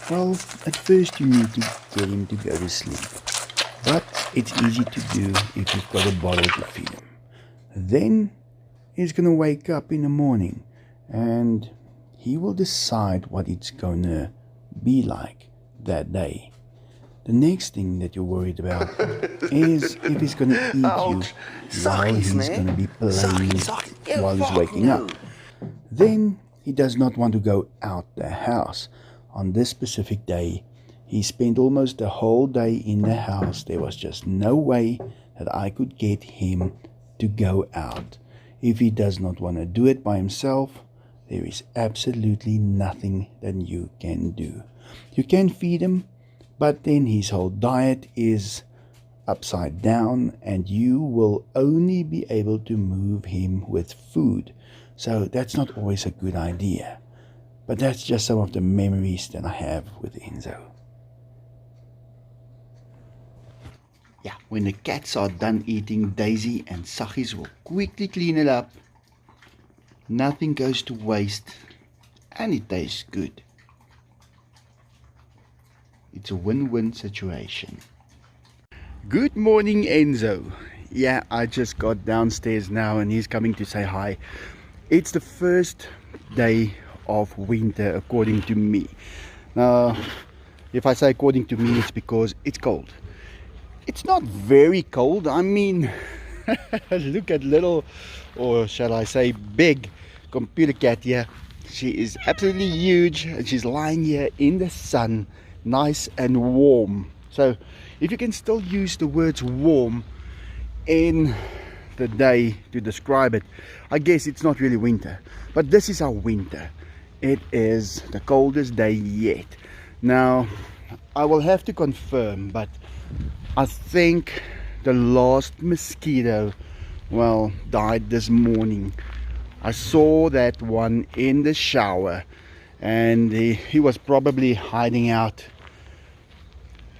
Well, at first you need to get him to go to sleep, but it's easy to do if you've got a bottle to feed him. Then he's gonna wake up in the morning and he will decide what it's gonna be like that day. The next thing that you're worried about is if he's gonna eat you while he's gonna be playing while he's waking up. Then he does not want to go out the house. On this specific day, he spent almost the whole day in the house. There was just no way that I could get him to go out. If he does not want to do it by himself, there is absolutely nothing that you can do. You can feed him, but then his whole diet is upside down and you will only be able to move him with food. So that's not always a good idea. But that's just some of the memories that I have with Enzo. Yeah, when the cats are done eating, Daisy and Saggies will quickly clean it up. Nothing goes to waste and it tastes good. It's a win-win situation. Good morning, Enzo. Yeah, I just got downstairs now and he's coming to say hi. It's the first day of winter according to me. Now, if I say according to me, it's because it's cold. It's not very cold. I mean, look at little, or shall I say big, computer cat here. She is absolutely huge and she's lying here in the sun, nice and warm. So if you can still use the words warm in the day to describe it, I guess it's not really winter, but this is our winter. It is the coldest day yet. Now I will have to confirm, but I think the last mosquito, well, died this morning. I saw that one in the shower and he was probably hiding out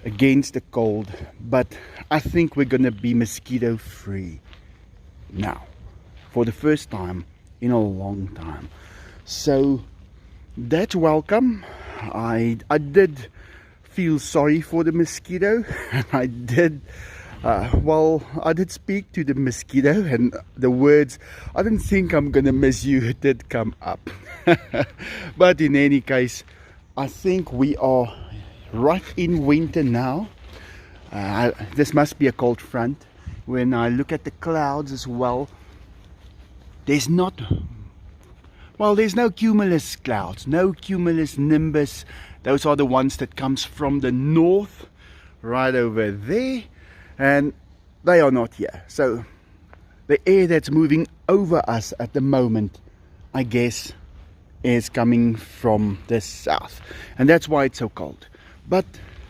against the cold, but I think we're gonna be mosquito free now for the first time in a long time. So that's welcome. I did feel sorry for the mosquito and I did I did speak to the mosquito and the words, I don't think I'm gonna miss you, it did come up. But in any case, I think we are right in winter now. This must be a cold front. When I look at the clouds as well, there's no cumulus clouds, no cumulus nimbus. Those are the ones that comes from the north right over there, and they are not here. So the air that's moving over us at the moment, I guess, is coming from the south, and that's why it's so cold. But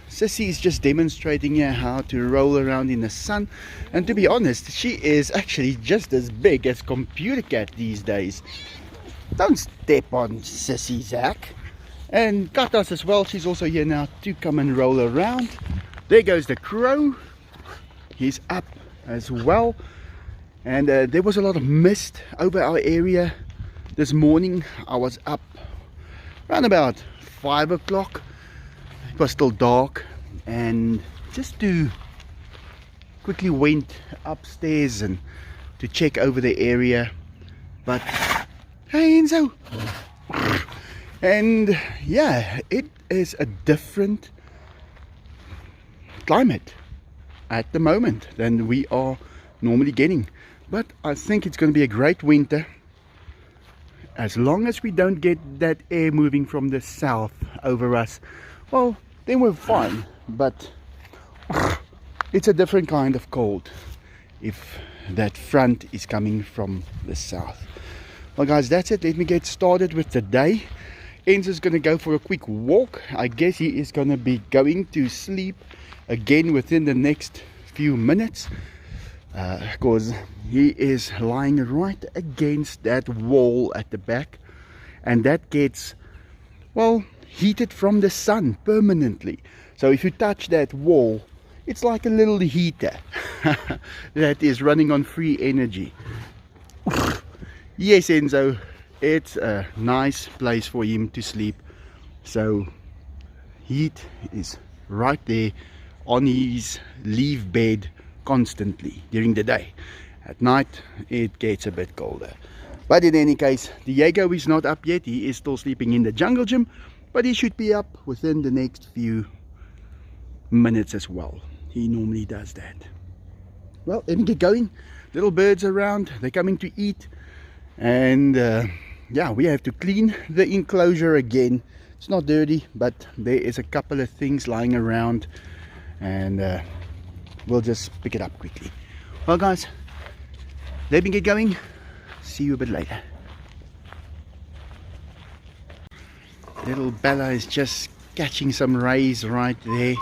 Sissy is just demonstrating here how to roll around in the sun, and to be honest, she is actually just as big as Computer Cat these days. Don't step on Sissy, Zach. And Katas as well, she's also here now to come and roll around. There goes the crow. He's up as well. And there was a lot of mist over our area this morning. I was up around about 5 o'clock. It was still dark, and just to quickly went upstairs and to check over the area. But hey, Enzo. And yeah, it is a different climate at the moment than we are normally getting. But I think it's going to be a great winter, as long as we don't get that air moving from the south over us. Well, then we're fine, but it's a different kind of cold if that front is coming from the south. Well guys, that's it. Let me get started with the day. Enzo's going to go for a quick walk. I guess he is going to be going to sleep again within the next few minutes, because he is lying right against that wall at the back, and that gets, well, heated from the sun permanently. So if you touch that wall, it's like a little heater that is running on free energy. Yes, Enzo, it's a nice place for him to sleep. So heat is right there on his leaf bed constantly during the day. At night it gets a bit colder. But in any case, Diego is not up yet. He is still sleeping in the jungle gym, but he should be up within the next few minutes as well. He normally does that. Well, let me get going. Little birds around, they're coming to eat, and yeah, we have to clean the enclosure again. It's not dirty, but there is a couple of things lying around, and we'll just pick it up quickly. Well guys, let me get going. See you a bit later. Little Bella is just catching some rays right there.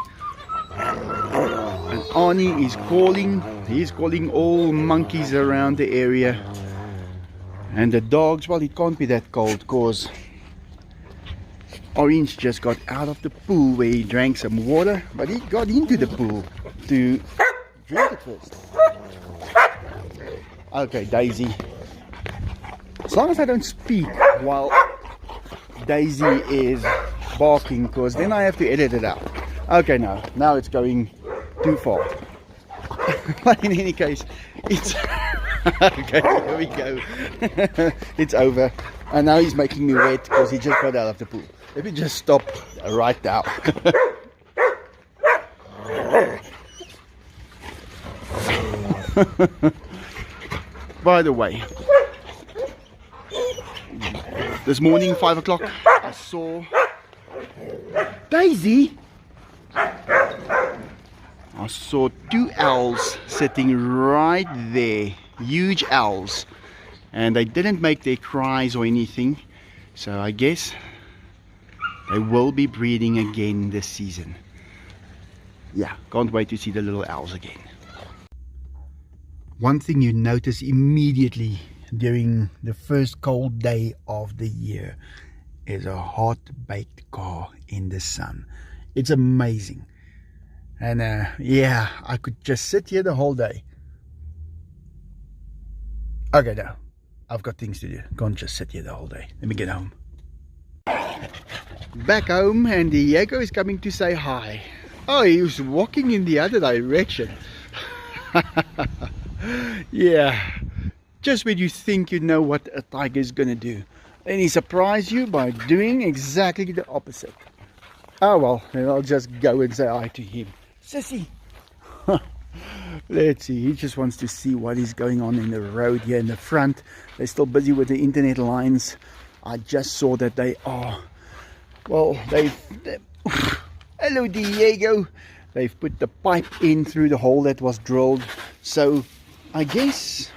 And Arnie is calling. He's calling all monkeys around the area. And the dogs, well, it can't be that cold because Orange just got out of the pool where he drank some water, but he got into the pool to drink it first. Okay, Daisy. As long as I don't speak while Daisy is barking, because then I have to edit it out. Okay, now it's going too far. But in any case, it's okay, here we go. It's over, and now he's making me wet because he just got out of the pool. Let me just stop right now. By the way, this morning 5 o'clock I saw Daisy. I saw 2 owls sitting right there, huge owls, and they didn't make their cries or anything, so I guess they will be breeding again this season. Yeah, can't wait to see the little owls again. One thing you notice immediately during the first cold day of the year is a hot baked car in the sun. It's amazing. And yeah, I could just sit here the whole day. Okay, now I've got things to do. Can't just sit here the whole day. Let me get home. Back home, and Diego is coming to say hi. Oh, he was walking in the other direction. Yeah, just when you think you know what a tiger is gonna do, then he surprises you by doing exactly the opposite. Oh well, then I'll just go and say hi to him. Sissy! Let's see, he just wants to see what is going on in the road here in the front. They're still busy with the internet lines. I just saw that they are, well, hello Diego. They've put the pipe in through the hole that was drilled. So I guess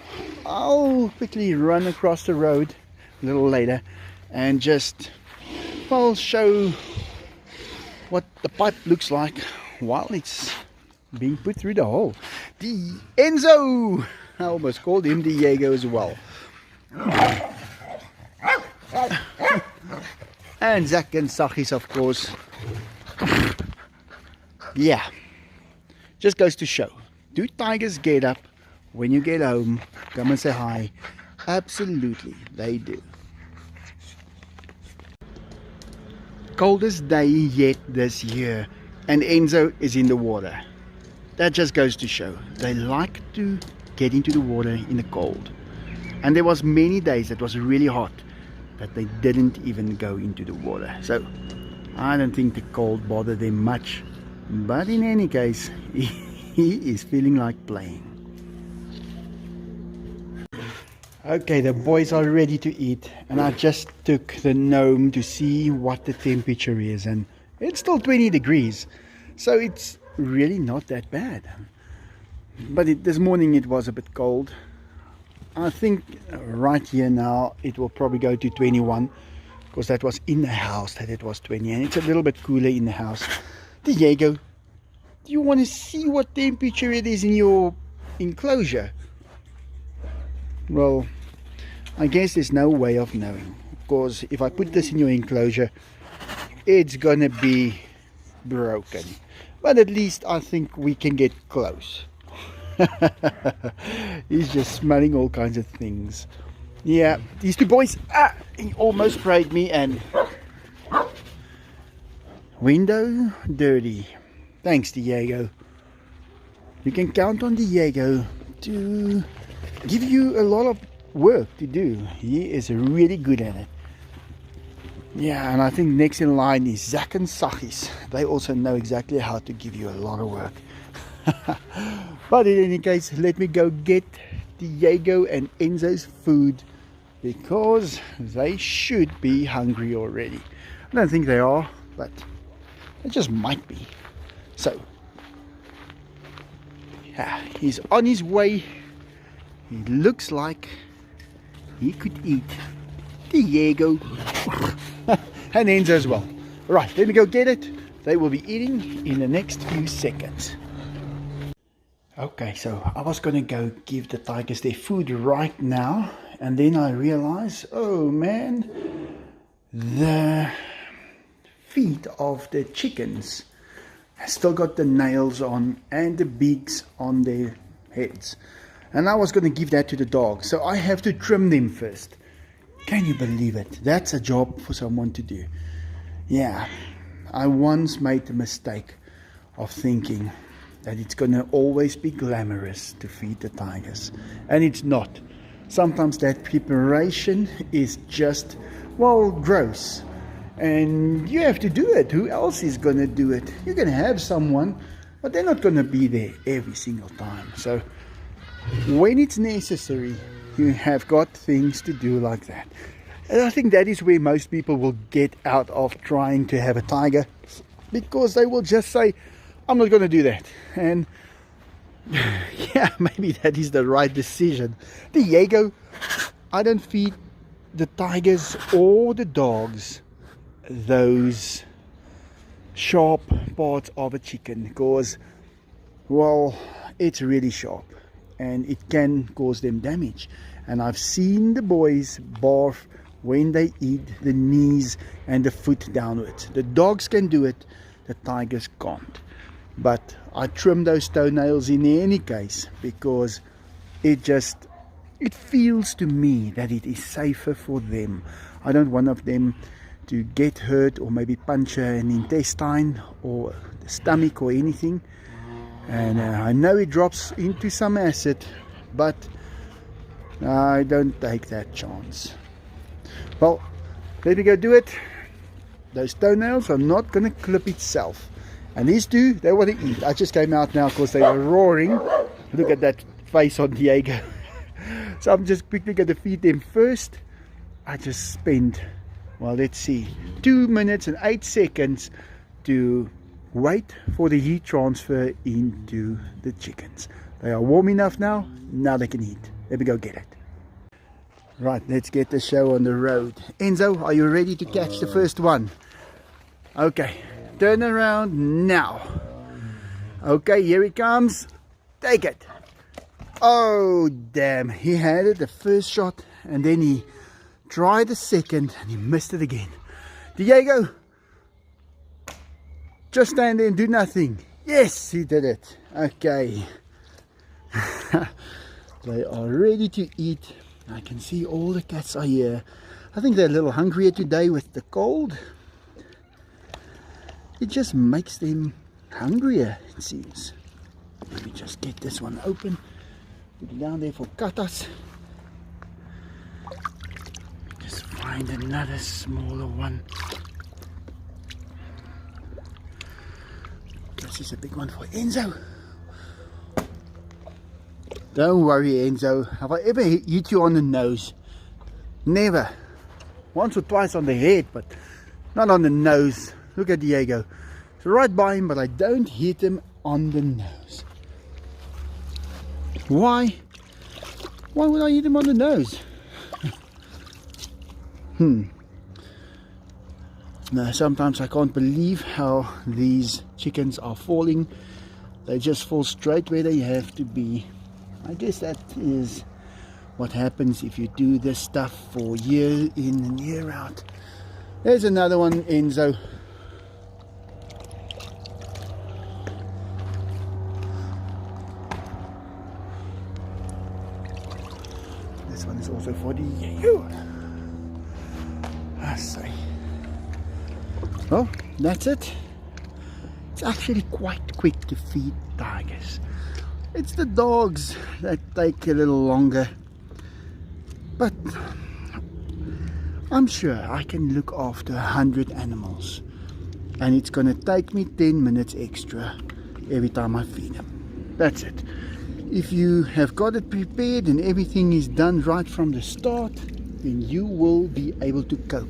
I'll quickly run across the road a little later and just, well, show what the pipe looks like while it's being put through the hole. Enzo! I almost called him Diego as well. And Zach and Sachis, of course. Yeah, just goes to show, do tigers get up when you get home? Come and say hi. Absolutely, they do. Coldest day yet this year, and Enzo is in the water. That just goes to show they like to get into the water in the cold. And there was many days that was really hot that they didn't even go into the water. So I don't think the cold bothered them much. But in any case, he is feeling like playing. Okay, the boys are ready to eat, and I just took the gnome to see what the temperature is, and it's still 20 degrees, so it's really not that bad. But this morning it was a bit cold. I think right here now it will probably go to 21, because that was in the house that it was 20, and it's a little bit cooler in the house. Diego, do you want to see what temperature it is in your enclosure? Well, I guess there's no way of knowing, because if I put this in your enclosure, it's gonna be broken. But at least I think we can get close. He's just smelling all kinds of things. Yeah, these two boys, he almost sprayed me, and Window dirty. Thanks, Diego. You can count on Diego to give you a lot of work to do. He is really good at it. Yeah, and I think next in line is Zach and Sachis. They also know exactly how to give you a lot of work. But in any case, let me go get Diego and Enzo's food, because they should be hungry already. I don't think they are, but they just might be. So, yeah, he's on his way. He looks like he could eat. Diego. And Enzo as well. Right, let me go get it. They will be eating in the next few seconds. Okay, so I was gonna go give the tigers their food right now, and then I realized, oh man, the feet of the chickens has still got the nails on and the beaks on their heads, and I was gonna give that to the dog, so I have to trim them first. Can you believe it? That's a job for someone to do. Yeah, I once made the mistake of thinking that it's gonna always be glamorous to feed the tigers, and it's not. Sometimes that preparation is just, well, gross, and you have to do it. Who else is gonna do it? You're gonna have someone, but they're not gonna be there every single time. So when it's necessary, you have got things to do like that. And I think that is where most people will get out of trying to have a tiger, because they will just say, I'm not going to do that. And yeah, maybe that is the right decision. Diego, I don't feed the tigers or the dogs those sharp parts of a chicken, because, well, it's really sharp and it can cause them damage. And I've seen the boys barf when they eat the knees and the foot downwards. The dogs can do it, the tigers can't. But I trim those toenails in any case, because it feels to me that it is safer for them. I don't want them to get hurt or maybe puncture an intestine or the stomach or anything. And I know it drops into some acid, but I don't take that chance. Well, let me go do it. Those toenails are not going to clip itself. And these two, they want to eat. I just came out now because they were roaring. Look at that face on Diego. So I'm just quickly going to feed them first. I just spent, well, let's see, 2 minutes and 8 seconds to wait for the heat transfer into the chickens. They are warm enough now. Now they can eat. Let me go get it. Right, let's get the show on the road. Enzo, are you ready to catch the first one? Okay, turn around now. Okay, here he comes. Take it. Oh, damn. He had it the first shot, and then he tried the second, and he missed it again. Diego, just stand there and do nothing. Yes, he did it. Okay. They are ready to eat. I can see all the cats are here. I think they're a little hungrier today with the cold. It just makes them hungrier, it seems. Let me just get this one open. Put it down there for katas. Just find another smaller one. This is a big one for Enzo. Don't worry, Enzo. Have I ever hit you on the nose? Never. Once or twice on the head, but not on the nose. Look at Diego. It's right by him, but I don't hit him on the nose. Why? Why would I hit him on the nose? No, sometimes I can't believe how these chickens are falling. They just fall straight where they have to be. I guess that is what happens if you do this stuff for year in and year out. There's another one, Enzo. This one is also for you. I say. Well, that's it. it's actually quite quick to feed tigers. It's the dogs that take a little longer, but I'm sure I can look after 100 animals, and it's gonna take me 10 minutes extra every time I feed them. That's it. If you have got it prepared and everything is done right from the start, then you will be able to cope.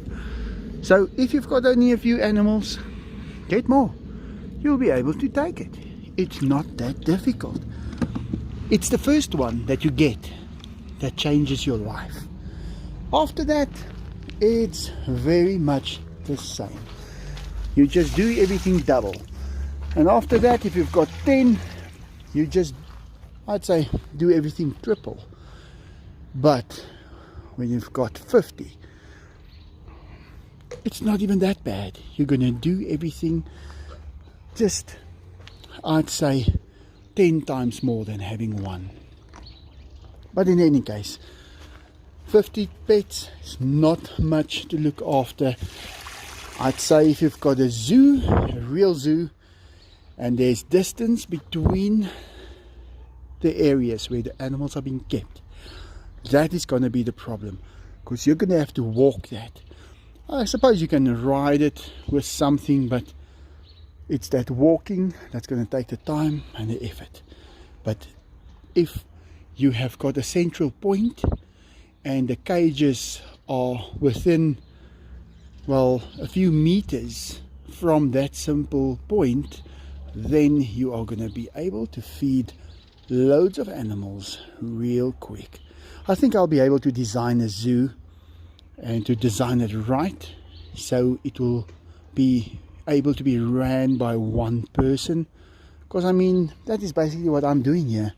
So if you've got only a few animals, get more. You'll be able to take it. It's not that difficult. It's the first one that you get that changes your life. After that, it's very much the same. You just do everything double. And after that, if you've got 10, you just, I'd say, do everything triple. But when you've got 50, it's not even that bad. You're going to do everything just, I'd say, 10 times more than having one. But in any case, 50 pets is not much to look after. I'd say if you've got a zoo, a real zoo, and there's distance between the areas where the animals are being kept, that is going to be the problem, because you're going to have to walk that. I suppose you can ride it with something, but it's that walking that's going to take the time and the effort. But if you have got a central point and the cages are within, well, a few meters from that simple point, then you are going to be able to feed loads of animals real quick. I think I'll be able to design a zoo and to design it right, so it will be able to be ran by one person, because I mean, that is basically what I'm doing here.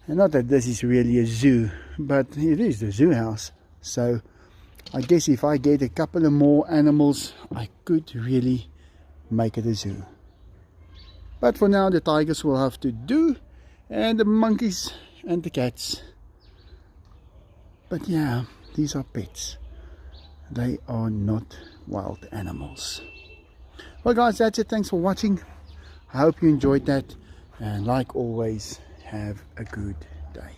And not that this is really a zoo, but it is the zoo house. So I guess if I get a couple of more animals, I could really make it a zoo. But for now, the tigers will have to do, and the monkeys and the cats. But yeah, these are pets. They are not wild animals. Well guys, that's it. Thanks for watching. I hope you enjoyed that, and like always, have a good day.